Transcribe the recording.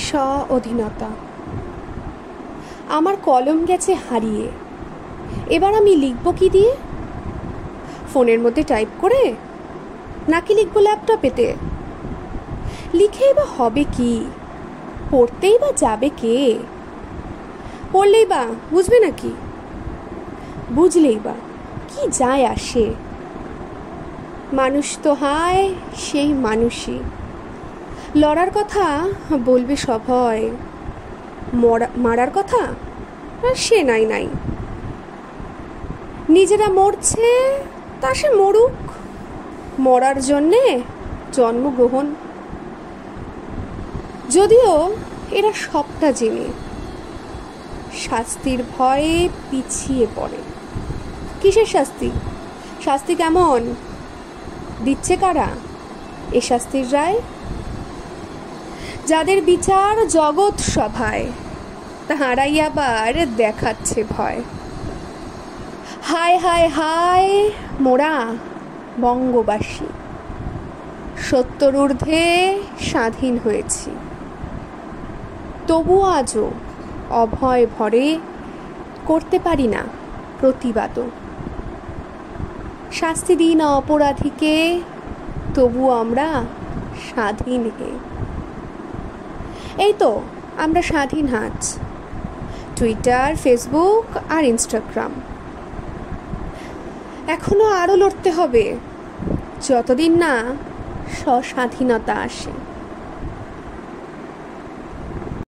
স্বাধীনতা। আমার কলম গেছে হারিয়ে, এবার আমি লিখব কি দিয়ে? ফোনের মধ্যে টাইপ করে, নাকি লিখব ল্যাপটপেতে? লিখেই বা হবে কি? পড়তেই বা যাবে কে? পড়লেই বা বুঝবে নাকি? বুঝলেই বা কি যায় আসে? মানুষ তো হায় সেই মানুষই, লড়ার কথা বলবে সভয়, মারার কথা সে নাই নাই। নিজেরা মরছে তা সে মরুক, মরার জন্যে জন্মগ্রহণ। যদিও এরা সবটা জেনে শাস্তির ভয়ে পিছিয়ে পড়ে। কিসের শাস্তি? শাস্তি কেমন দিচ্ছে কারা? এ শাস্তির রায় যাদের বিচার জগৎ সভায়, তাহারাই আবার দেখাচ্ছে ভয়। হায় হায় হায় মোরা বঙ্গবাসী, সত্তর ঊর্ধ্বে স্বাধীন হয়েছি, তবু আজও অভয় ভরে করতে পারি না প্রতিবাদও। শাস্তি দিই না অপরাধীকে, তবু আমরা স্বাধীন হে। এই তো আমরা স্বাধীন আজ, টুইটার, ফেসবুক আর ইনস্টাগ্রাম। এখনো আরো লড়তে হবে, যতদিন না স্বাধীনতা আসে।